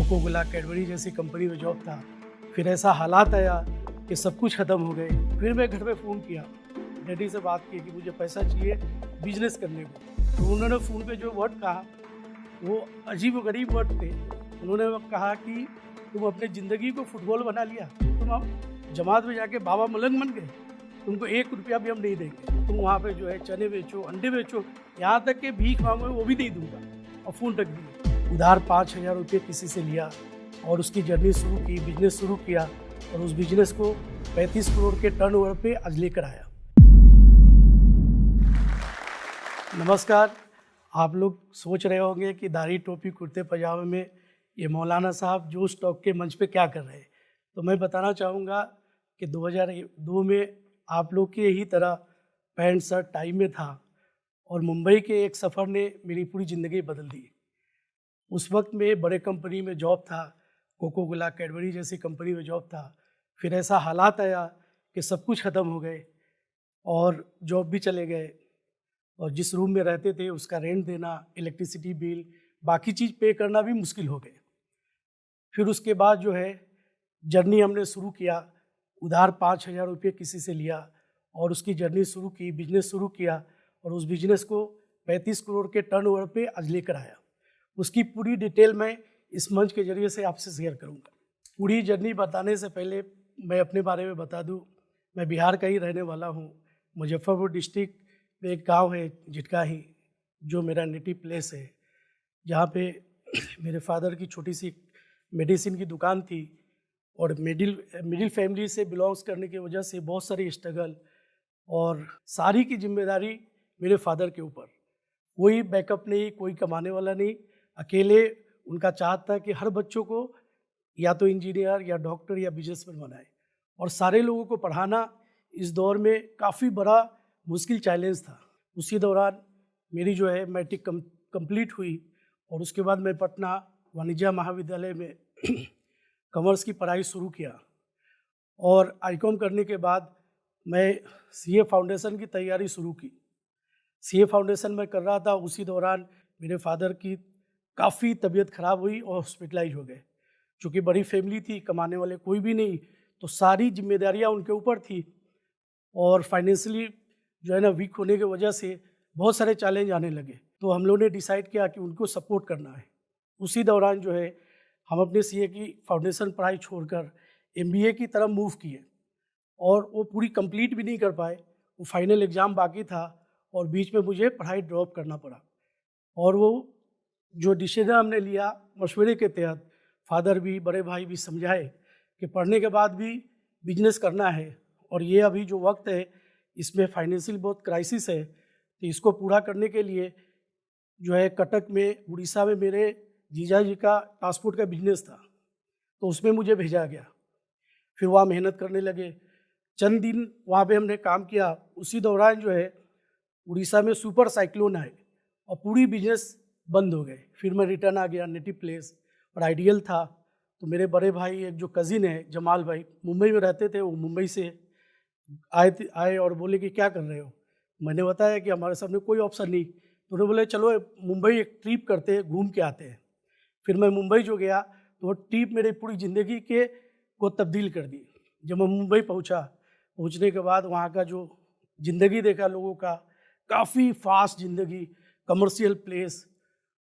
Cocoa Cola Cadbury जैसी company में job था। फिर ऐसा हालात आया कि सब कुछ ख़त्म हो गए। फिर मैं घर पे फ़ोन किया, डैडी से बात की कि मुझे पैसा चाहिए बिजनेस करने को। तो उन्होंने फ़ोन पे जो वर्ड कहा वो अजीब व गरीब वर्ड थे। उन्होंने कहा कि तुम अपने ज़िंदगी को फुटबॉल बना लिया, तुम अब जमात में जाके बाबा मलंग बन गए, तुमको 1 रुपया भी हम नहीं देंगे, तुम वहाँ पे जो है चने बेचो, अंडे बेचो, यहाँ तक कि भीख मांगो वो भी नहीं दूंगा। और फ़ोन रख दिया। उधार 5,000 रुपये किसी से लिया और उसकी जर्नी शुरू की, बिजनेस शुरू किया और उस बिजनेस को 35 करोड़ के टर्नओवर पे आज लेकर आया। नमस्कार। आप लोग सोच रहे होंगे कि दाढ़ी टोपी कुर्ते पजामे में ये मौलाना साहब जोश टॉक के मंच पे क्या कर रहे हैं। तो मैं बताना चाहूँगा कि 2002 में आप लोग की ही तरह पैंट शर्ट टाई में था और मुंबई के एक सफ़र ने मेरी पूरी ज़िंदगी बदल दी। उस वक्त में बड़े कंपनी में जॉब था, कोको कोला कैडबरी जैसी कंपनी में जॉब था। फिर ऐसा हालात आया कि सब कुछ ख़त्म हो गए और जॉब भी चले गए और जिस रूम में रहते थे उसका रेंट देना, इलेक्ट्रिसिटी बिल, बाकी चीज़ पे करना भी मुश्किल हो गए। फिर उसके बाद जो है जर्नी हमने शुरू किया, उधार 5,000 रुपये किसी से लिया और उसकी जर्नी शुरू की, बिजनेस शुरू किया और उस बिजनेस को 35 करोड़ के टर्नओवर पे आज लेकर आया। उसकी पूरी डिटेल मैं इस मंच के जरिए से आपसे शेयर करूंगा। पूरी जर्नी बताने से पहले मैं अपने बारे में बता दूं, मैं बिहार का ही रहने वाला हूं। मुजफ्फरपुर डिस्ट्रिक्ट में एक गांव है जिटकाही, जो मेरा नेटिव प्लेस है, जहां पे मेरे फादर की छोटी सी मेडिसिन की दुकान थी और मिडिल फैमिली से बिलोंग्स करने की वजह से बहुत सारी स्ट्रगल और सारी की जिम्मेदारी मेरे फादर के ऊपर। कोई बैकअप नहीं, कोई कमाने वाला नहीं, अकेले उनका चाहत था कि हर बच्चों को या तो इंजीनियर या डॉक्टर या बिजनेसमैन बनाए और सारे लोगों को पढ़ाना इस दौर में काफ़ी बड़ा मुश्किल चैलेंज था। उसी दौरान मेरी जो है मैट्रिक कंप्लीट हुई और उसके बाद मैं पटना वाणिज्य महाविद्यालय में कॉमर्स की पढ़ाई शुरू किया और आईकॉम करने के बाद मैं सीए फाउंडेशन की तैयारी शुरू की। सीए फाउंडेशन में कर रहा था, उसी दौरान मेरे फादर की काफ़ी तबीयत ख़राब हुई और हॉस्पिटलाइज हो गए। चूँकि बड़ी फैमिली थी, कमाने वाले कोई भी नहीं, तो सारी जिम्मेदारियां उनके ऊपर थी और फाइनेंशियली जो है ना वीक होने की वजह से बहुत सारे चैलेंज आने लगे। तो हम लोगों ने डिसाइड किया कि उनको सपोर्ट करना है। उसी दौरान जो है हम अपने सीए की फाउंडेशन पढ़ाई छोड़कर एमबीए की तरफ मूव किए और वो पूरी कंप्लीट भी नहीं कर पाए। वो फाइनल एग्ज़ाम बाकी था और बीच में मुझे पढ़ाई ड्रॉप करना पड़ा। और वो जो डिसीजन हमने लिया मशवरे के तहत, फादर भी बड़े भाई भी समझाए कि पढ़ने के बाद भी बिजनेस करना है और ये अभी जो वक्त है इसमें फाइनेंशियल बहुत क्राइसिस है, तो इसको पूरा करने के लिए जो है कटक में उड़ीसा में मेरे जीजा जी का ट्रांसपोर्ट का बिजनेस था, तो उसमें मुझे भेजा गया। फिर वहाँ मेहनत करने लगे। चंद दिन वहाँ पे हमने काम किया। उसी दौरान जो है उड़ीसा में सुपर साइक्लोन आए और पूरी बिजनेस बंद हो गए। फिर मैं रिटर्न आ गया नेटिव प्लेस और आइडियल था। तो मेरे बड़े भाई, एक जो कज़िन है जमाल भाई, मुंबई में रहते थे, वो मुंबई से आए और बोले कि क्या कर रहे हो। मैंने बताया कि हमारे सामने कोई ऑप्शन नहीं। तो उन्होंने बोले चलो मुंबई एक ट्रिप करते हैं, घूम के आते हैं। फिर मैं मुंबई जो गया तो वो ट्रिप मेरी पूरी ज़िंदगी को तब्दील कर दी। जब मैं मुंबई पहुंचने के बाद वहाँ का जो ज़िंदगी देखा लोगों का, काफ़ी फास्ट ज़िंदगी, कमर्शियल प्लेस,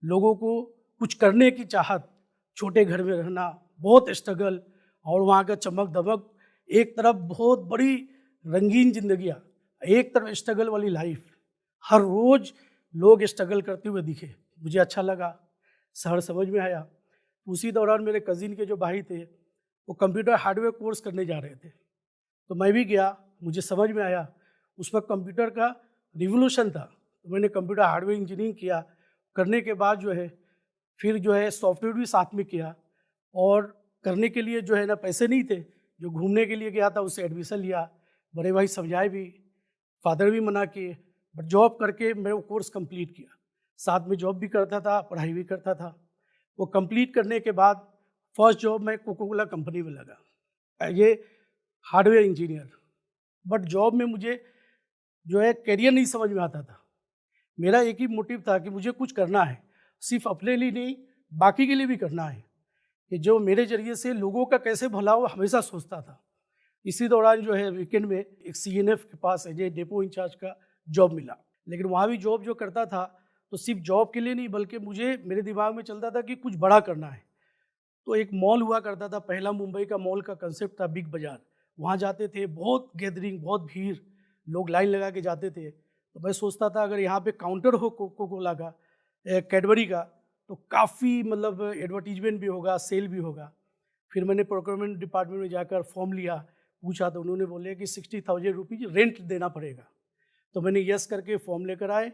लोगों को कुछ करने की चाहत, छोटे घर में रहना, बहुत स्ट्रगल और वहाँ का चमक दमक, एक तरफ बहुत बड़ी रंगीन जिंदगियाँ, एक तरफ स्ट्रगल वाली लाइफ। हर रोज़ लोग स्ट्रगल करते हुए दिखे, मुझे अच्छा लगा, शहर समझ में आया। उसी दौरान मेरे कज़िन के जो भाई थे वो कंप्यूटर हार्डवेयर कोर्स करने जा रहे थे, तो मैं भी गया। मुझे समझ में आया उस वक्त कंप्यूटर का रिवोल्यूशन था, तो मैंने कंप्यूटर हार्डवेयर इंजीनियरिंग किया। करने के बाद जो है फिर जो है सॉफ्टवेयर भी साथ में किया और करने के लिए जो है ना पैसे नहीं थे, जो घूमने के लिए गया था उससे एडमिशन लिया। बड़े भाई समझाए भी, फादर भी मना किए, बट जॉब करके मैं वो कोर्स कंप्लीट किया। साथ में जॉब भी करता था, पढ़ाई भी करता था। वो कंप्लीट करने के बाद फर्स्ट जॉब मैं कोको कोला कंपनी में लगा, ये हार्डवेयर इंजीनियर। बट जॉब में मुझे जो है करियर नहीं समझ में आता था। मेरा एक ही मोटिव था कि मुझे कुछ करना है, सिर्फ अपने लिए नहीं, बाकी के लिए भी करना है। कि जो मेरे जरिए से लोगों का कैसे भला हो हमेशा सोचता था। इसी दौरान जो है वीकेंड में एक सीएनएफ के पास एज ए डिपो इंचार्ज का जॉब मिला। लेकिन वहाँ भी जॉब जो करता था तो सिर्फ जॉब के लिए नहीं, बल्कि मुझे मेरे दिमाग में चलता था कि कुछ बड़ा करना है। तो एक मॉल हुआ करता था, पहला मुंबई का मॉल का कंसेप्ट था बिग बाज़ार। वहाँ जाते थे, बहुत गैदरिंग, बहुत भीड़, लोग लाइन लगा के जाते थे। तो मैं सोचता था अगर यहाँ पे काउंटर हो कोको कोला का, कैडबरी का, तो काफ़ी मतलब एडवर्टीजमेंट भी होगा, सेल भी होगा। फिर मैंने प्रोक्योरमेंट डिपार्टमेंट में जाकर फॉर्म लिया, पूछा तो उन्होंने बोले कि 60,000 रुपीज़ रेंट देना पड़ेगा। तो मैंने यस करके फॉर्म लेकर आए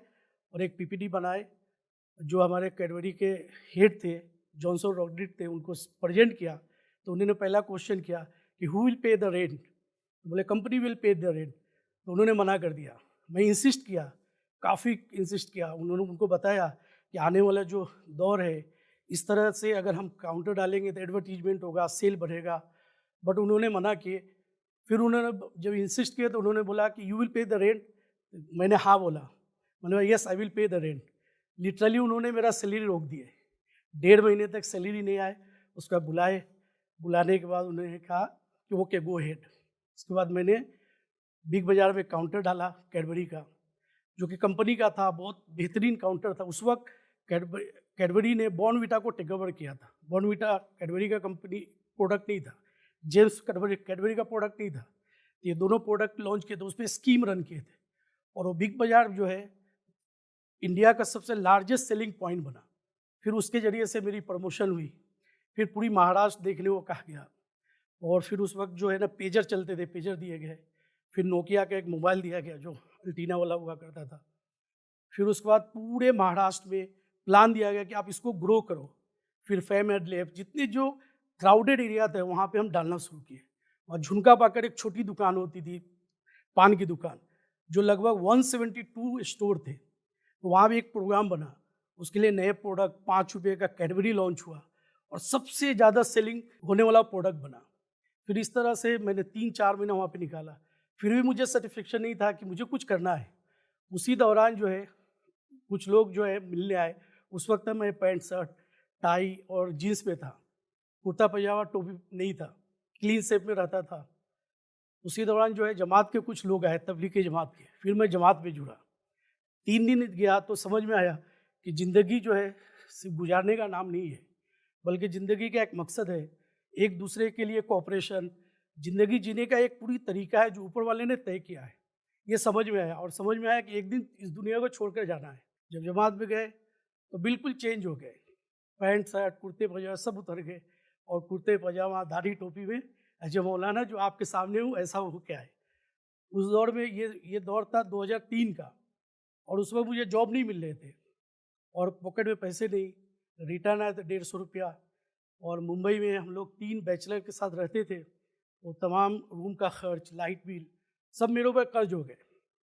और एक पीपीटी बनाए। जो हमारे कैडबरी के हेड थे, जॉनसन रॉड्रिक थे, उनको प्रेजेंट किया। तो उन्होंने पहला क्वेश्चन किया कि who will pay the rent. बोले company will pay the rent. तो उन्होंने मना कर दिया। मैं इंसिस्ट किया, काफ़ी इंसिस्ट किया। उन्होंने उनको बताया कि आने वाला जो दौर है, इस तरह से अगर हम काउंटर डालेंगे तो एडवर्टीजमेंट होगा, सेल बढ़ेगा। बट उन्होंने मना किए। फिर उन्होंने जब इंसिस्ट किया तो उन्होंने बोला कि you will pay the rent. मैंने हाँ बोला। मैंने बोला yes I will pay the rent. Literally उन्होंने मेरा सैलरी रोक दिए। 1.5 महीने तक सैलरी नहीं आए। उसका बुलाने के बाद उन्होंने कहा कि ओके गो हेड। उसके बाद मैंने बिग बाज़ार में काउंटर डाला कैडबरी का, जो कि कंपनी का था, बहुत बेहतरीन काउंटर था। उस वक्त कैडबरी ने बॉर्नविटा को टेक ओवर किया था। बॉर्नविटा कैडबरी का कंपनी प्रोडक्ट नहीं था, जेम्स कैडबरी का प्रोडक्ट नहीं था। ये दोनों प्रोडक्ट लॉन्च किए थे, उस पर स्कीम रन किए थे। और वो बिग बाज़ार जो है इंडिया का सबसे लार्जेस्ट सेलिंग पॉइंट बना। फिर उसके ज़रिए से मेरी प्रमोशन हुई। फिर पूरी महाराष्ट्र देखने को कहा गया। और फिर उस वक्त जो है ना पेजर चलते थे, पेजर दिए गए। फिर नोकिया का एक मोबाइल दिया गया जो अल्टीना वाला हुआ करता था। फिर उसके बाद पूरे महाराष्ट्र में प्लान दिया गया कि आप इसको ग्रो करो। फिर फेम एड लैब, जितने जो क्राउडेड एरिया थे वहाँ पे हम डालना शुरू किए। और झुनका पाकर एक छोटी दुकान होती थी, पान की दुकान, जो लगभग 172 स्टोर थे। तो वहाँ भी एक प्रोग्राम बना। उसके लिए नए प्रोडक्ट, 5 रुपये का कैडबरी लॉन्च हुआ और सबसे ज़्यादा सेलिंग होने वाला प्रोडक्ट बना। फिर इस तरह से मैंने 3-4 महीना वहाँ पे निकाला। फिर भी मुझे सेटिस्फेक्शन नहीं था कि मुझे कुछ करना है। उसी दौरान जो है कुछ लोग जो है मिलने आए। उस वक्त मैं पैंट शर्ट, टाई और जीन्स में था, कुर्ता पजामा टोपी नहीं था, क्लीन शेप में रहता था। उसी दौरान जो है जमात के कुछ लोग आए, तबलीग की जमात के। फिर मैं जमात में जुड़ा। 3 दिन गया तो समझ में आया कि ज़िंदगी जो है सिर्फ गुजारने का नाम नहीं है, बल्कि ज़िंदगी का एक मकसद है, एक दूसरे के लिए कोऑपरेशन, ज़िंदगी जीने का एक पूरी तरीका है जो ऊपर वाले ने तय किया है। ये समझ में आया और समझ में आया कि एक दिन इस दुनिया को छोड़कर जाना है। जब जमात में गए तो बिल्कुल चेंज हो गए। पैंट शर्ट, कुर्ते पजामा सब उतर गए और कुर्ते पजामा, दाढ़ी टोपी में ऐसे मौलाना जो आपके सामने हूँ ऐसा हो क्या है। उस दौर में ये दौर था 2003 का। और उस वक्त मुझे जॉब नहीं मिल रहे थे और पॉकेट में पैसे नहीं। रिटर्न आया तो 150 रुपया। और मुंबई में हम लोग 3 बैचलर के साथ रहते थे, तो तमाम रूम का खर्च, लाइट बिल सब मेरे ऊपर कर्ज हो गए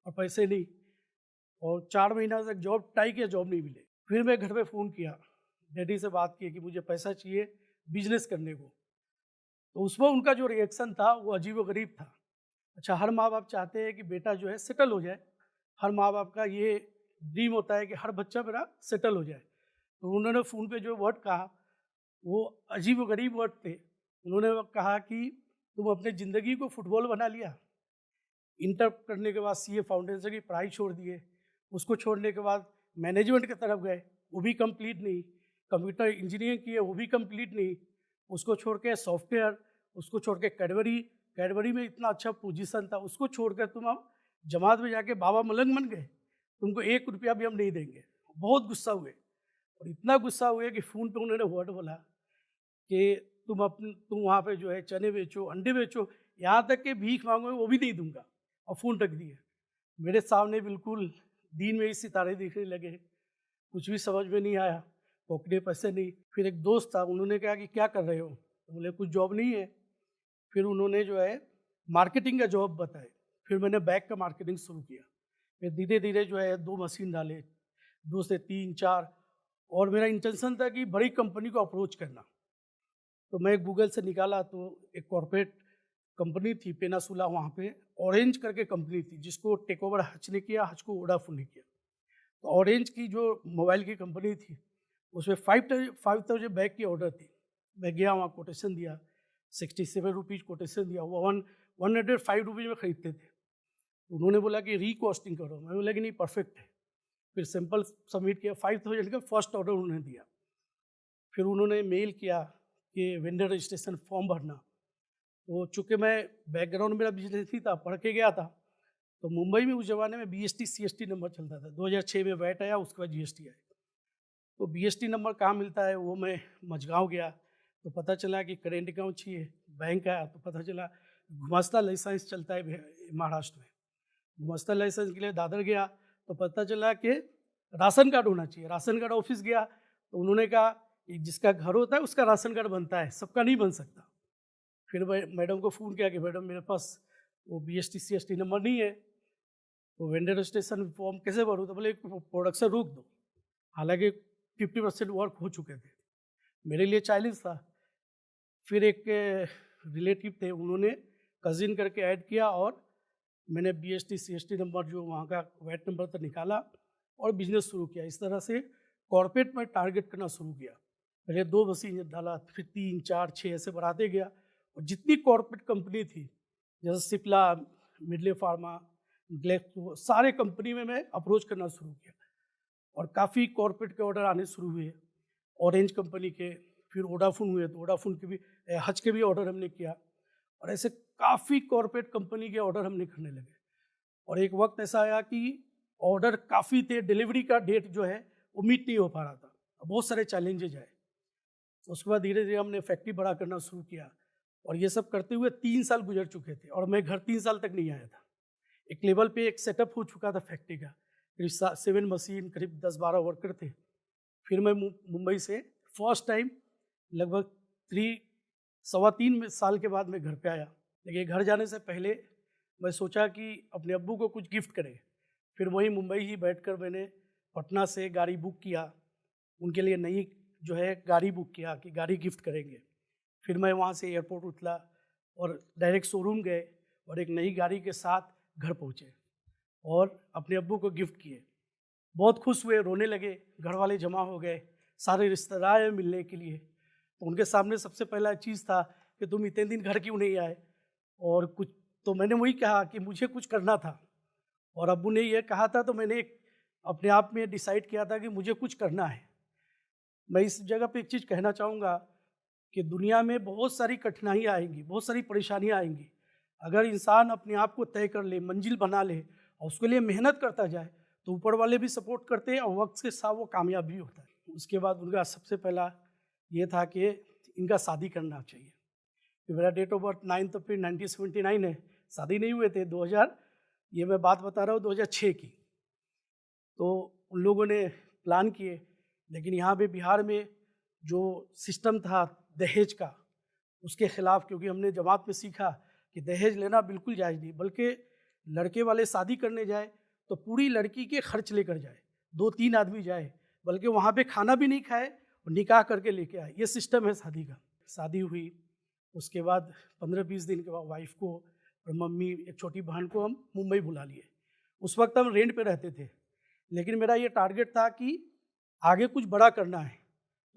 और पैसे नहीं। और 4 महीना तक जॉब ट्राई किया, जॉब नहीं मिले। फिर मैं घर पे फ़ोन किया, डैडी से बात की कि मुझे पैसा चाहिए बिजनेस करने को। तो उसमें उनका जो रिएक्शन था वो अजीब-व-गरीब था। अच्छा, हर माँ बाप चाहते हैं कि बेटा जो है सेटल हो जाए। हर माँ बाप का ये ड्रीम होता है कि हर बच्चा मेरा सेटल हो जाए। तो उन्होंने फ़ोन पे जो वर्ड कहा वो अजीब-व-गरीब वर्ड थे। उन्होंने कहा कि तुम अपने ज़िंदगी को फुटबॉल बना लिया। इंटर करने के बाद सीए फाउंडेशन की पढ़ाई छोड़ दिए। उसको छोड़ने के बाद मैनेजमेंट की तरफ गए, वो भी कंप्लीट नहीं। कंप्यूटर इंजीनियरिंग किए, वो भी कंप्लीट नहीं। उसको छोड़ के सॉफ्टवेयर, उसको छोड़ के कैडबरी में इतना अच्छा पोजीशन था, उसको छोड़कर तुम अब जमात में जाके बाबा मलंग बन गए। तुमको 1 रुपया भी हम नहीं देंगे। बहुत गुस्सा हुए और इतना गुस्सा हुए कि फ़ोन पे उन्होंने वर्ड बोला कि तुम वहाँ पे जो है चने बेचो, अंडे बेचो, यहाँ तक कि भीख मांगोगे वो भी नहीं दूंगा। और फ़ोन रख दिए। मेरे सामने बिल्कुल दिन में ही सितारे दिखने लगे। कुछ भी समझ में नहीं आया, पॉकेट में पैसे नहीं। फिर एक दोस्त था, उन्होंने कहा कि क्या कर रहे हो? तो बोले कुछ जॉब नहीं है। फिर उन्होंने जो है मार्केटिंग का जॉब बताए। फिर मैंने बैग का मार्केटिंग शुरू किया। फिर धीरे धीरे जो है 2 मशीन डाले, 2 से 3, 4। और मेरा इंटेंशन था कि बड़ी कंपनी को अप्रोच करना। तो मैं गूगल से निकाला तो एक कॉर्पोरेट कंपनी थी पेनासुला, वहाँ पे ऑरेंज करके कंपनी थी, जिसको टेक ओवर हच ने किया, हच को वोडाफोन ने किया। तो ऑरेंज की जो मोबाइल की कंपनी थी उसमें 5,000 बैग की ऑर्डर थी। मैं गया वहाँ कोटेशन दिया, 67 रुपीज़ कोटेशन दिया, वो 105 रुपीज़ में ख़रीदते थे। उन्होंने बोला कि रीकॉस्टिंग करो, मैं बोला कि नहीं परफेक्ट है। फिर सैंपल सबमिट किया, 5000 का फर्स्ट ऑर्डर उन्होंने दिया। फिर उन्होंने मेल किया कि वेंडर रजिस्ट्रेशन फॉर्म भरना। तो चूँकि मैं बैकग्राउंड मेरा बिजनेस ही था, पढ़ के गया था, तो मुंबई में उस ज़माने में BST CST नंबर चलता था। 2006 में वैट आया, उसके बाद GST आया। तो BST नंबर कहाँ मिलता है, वो मैं मझगाँव गया तो पता चला कि करेंट अकाउंट चाहिए। बैंक आया तो पता चला गुमास्ता लाइसेंस चलता है महाराष्ट्र में। गुमास्ता लाइसेंस के लिए दादर गया तो पता चला कि राशन कार्ड होना चाहिए। राशन कार्ड ऑफिस गया तो उन्होंने कहा जिसका घर होता है उसका राशन कार्ड बनता है, सबका नहीं बन सकता। फिर मैडम को फ़ोन किया कि मैडम मेरे पास वो BST CST नंबर नहीं है, तो वेंडर रजिस्ट्रेशन फॉर्म कैसे भरूँ? तो बोले प्रोडक्शन रोक दो। हालांकि 50% वर्क हो चुके थे, मेरे लिए चैलेंज था। फिर एक रिलेटिव थे, उन्होंने कजिन करके ऐड किया और मैंने BST CST नंबर जो वहाँ का वैट नंबर था निकाला और बिजनेस शुरू किया। इस तरह से कॉर्पोरेट में टारगेट करना शुरू किया। पहले 2 मशीन डाला, फिर 3, 4, 6 ऐसे बढ़ाते गया। और जितनी कॉर्पोरेट कंपनी थी जैसे सिप्ला, मिडले फार्मा, ग्लेक्सो, सारे कंपनी में मैं अप्रोच करना शुरू किया और काफ़ी कॉर्पोरेट के ऑर्डर आने शुरू हुए। ऑरेंज कंपनी के, फिर वोडाफोन हुए तो वोडाफोन के भी, हज के भी ऑर्डर हमने किया और ऐसे काफ़ी कॉर्पोरेट कंपनी के ऑर्डर हमने करने लगे। और एक वक्त ऐसा आया कि ऑर्डर काफ़ी थे, डिलीवरी का डेट जो है वो मीट नहीं हो पा रहा था, बहुत सारे चैलेंजेज आए। उसके बाद धीरे धीरे हमने फैक्ट्री बड़ा करना शुरू किया और ये सब करते हुए 3 साल गुजर चुके थे और मैं घर 3 साल तक नहीं आया था। एक लेवल पे एक सेटअप हो चुका था फैक्ट्री का, करीब 7 मशीन, करीब 10-12 वर्कर थे। फिर मैं मुंबई से फर्स्ट टाइम लगभग 3 साल के बाद मैं घर पे आया। लेकिन घर जाने से पहले मैं सोचा कि अपने अब्बू को कुछ गिफ्ट करें। फिर वहीं मुंबई ही बैठकर मैंने पटना से गाड़ी बुक किया, उनके लिए नई जो है गाड़ी बुक किया कि गाड़ी गिफ्ट करेंगे। फिर मैं वहाँ से एयरपोर्ट उतरा और डायरेक्ट शोरूम गए और एक नई गाड़ी के साथ घर पहुँचे और अपने अब्बू को गिफ्ट किए। बहुत खुश हुए, रोने लगे, घर वाले जमा हो गए, सारे रिश्तेदार आए मिलने के लिए। तो उनके सामने सबसे पहला चीज़ था कि तुम इतने दिन घर क्यों नहीं आए और कुछ, तो मैंने वही कहा कि मुझे कुछ करना था और अब्बू ने ये कहा था तो मैंने अपने आप में डिसाइड किया था कि मुझे कुछ करना है। मैं इस जगह पे एक चीज़ कहना चाहूँगा कि दुनिया में बहुत सारी कठिनाइयाँ आएंगी, बहुत सारी परेशानियाँ आएंगी। अगर इंसान अपने आप को तय कर ले, मंजिल बना ले और उसके लिए मेहनत करता जाए तो ऊपर वाले भी सपोर्ट करते हैं और वक्त के साथ वो कामयाब भी होता है। उसके बाद उनका सबसे पहला ये था कि इनका शादी करना चाहिए। तो मेरा डेट ऑफ बर्थ 9 अप्रैल 1979 है, शादी नहीं हुए थे। 2000, ये मैं बात बता रहा हूँ 2006 की। तो उन लोगों ने प्लान किए, लेकिन यहाँ पे बिहार में जो सिस्टम था दहेज का, उसके खिलाफ, क्योंकि हमने जमात में सीखा कि दहेज लेना बिल्कुल जायज़ नहीं, बल्कि लड़के वाले शादी करने जाए तो पूरी लड़की के खर्च लेकर जाए, 2-3 आदमी जाए, बल्कि वहाँ पे खाना भी नहीं खाए और निकाह करके लेके आए। ये सिस्टम है शादी का। शादी हुई, उसके बाद 15-20 दिन के बाद वाइफ को और मम्मी, एक छोटी बहन को हम मुंबई बुला लिए। उस वक्त हम रेंट पे रहते थे, लेकिन मेरा ये टारगेट था कि आगे कुछ बड़ा करना है।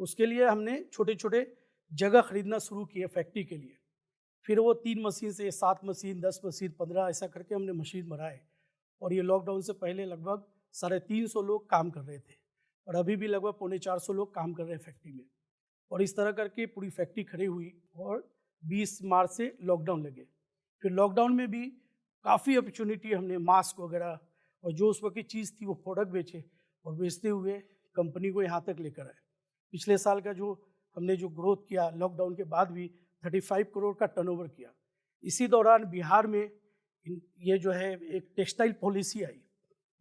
उसके लिए हमने छोटे छोटे जगह खरीदना शुरू किए फैक्ट्री के लिए। फिर वो 3 मशीन से 7 मशीन, 10 मशीन, 15 ऐसा करके हमने मशीन बढ़ाए और ये लॉकडाउन से पहले लगभग 350 लोग काम कर रहे थे और अभी भी लगभग 350 लोग काम कर रहे हैं फैक्ट्री में। और इस तरह करके पूरी फैक्ट्री खड़ी हुई और 20 मार्च से लॉकडाउन लगे। फिर लॉकडाउन में भी काफ़ी अपॉर्चुनिटी, हमने मास्क वगैरह और जो उस वक्त की चीज़ थी वो प्रोडक्ट बेचे और बेचते हुए कंपनी को यहाँ तक लेकर आए। पिछले साल का जो हमने जो ग्रोथ किया लॉकडाउन के बाद भी 35 करोड़ का टर्नओवर किया। इसी दौरान बिहार में ये जो है एक टेक्सटाइल पॉलिसी आई,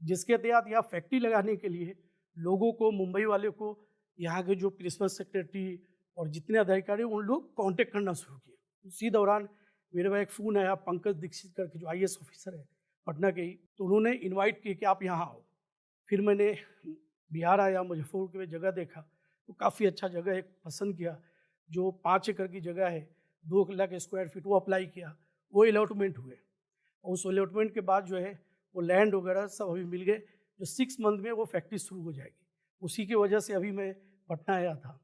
जिसके तहत यहाँ फैक्ट्री लगाने के लिए लोगों को, मुंबई वाले को, यहाँ के जो प्रिंसिपल सेक्रेटरी और जितने अधिकारी उन लोग कांटेक्ट करना शुरू किए। उसी दौरान मेरे पास एक फ़ोन आया, पंकज दीक्षित करके जो IAS ऑफिसर है पटना के ही, तो उन्होंने इनवाइट किया कि आप यहाँ आओ। फिर मैंने बिहार आया, मुजफ्फरपुर में जगह देखा तो काफ़ी अच्छा जगह एक पसंद किया, जो 5 एकड़ की जगह है, 2 लाख स्क्वायर फीट, वो अप्लाई किया, वो अलॉटमेंट हुए। और उस अलॉटमेंट के बाद जो है वो लैंड वगैरह सब अभी मिल गए, जो 6 मंथ में वो फैक्ट्री शुरू हो जाएगी। उसी की वजह से अभी मैं पटना आया था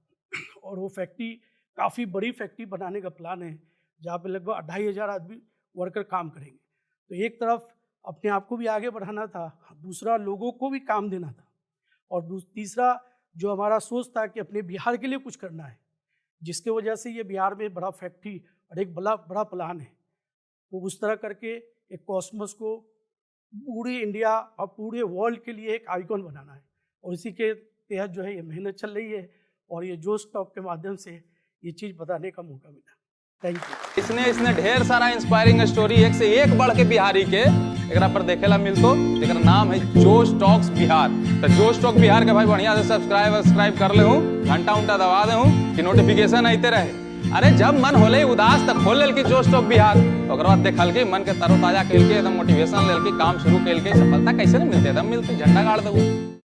और वो फैक्ट्री काफ़ी बड़ी फैक्ट्री बनाने का प्लान है, जहाँ पे लगभग 2500 आदमी वर्कर काम करेंगे। तो एक तरफ अपने आप को भी आगे बढ़ाना था, दूसरा लोगों को भी काम देना था, और तीसरा जो हमारा सोच था कि अपने बिहार के लिए कुछ करना है, जिसके वजह से ये बिहार में बड़ा फैक्ट्री और एक बड़ा प्लान है। तो उस तरह करके एक कॉस्मोस को पूरे इंडिया और पूरे वर्ल्ड के लिए एक आइकॉन बनाना है, और इसी के तहत जो है ये मेहनत चल रही है, और ये जोश टॉक के माध्यम से ये चीज़ बताने का मौका मिला। Thank you. इसने ढेर सारा इंस्पायरिंग स्टोरी एक से एक बढ़ के बिहारी के एकरा पर देखेला मिलतो। एकरा नाम है जोश टॉक्स बिहार। तो जोश टॉक बिहार के भाई बढ़िया से सब्सक्राइब कर ले हूँ, घंटा उंटा दबा दे हूँ कि नोटिफिकेशन आते रहे। अरे जब मन होले उदास तक खोल लेल की जोश टॉक बिहार, तो बाद देखल के मन के तरोताजा कैल के एकदम मोटिवेशन लेल के काम शुरू कैल के सफलता कैसे न मिलते, एकदम मिलते झंडा गाड़ देबू।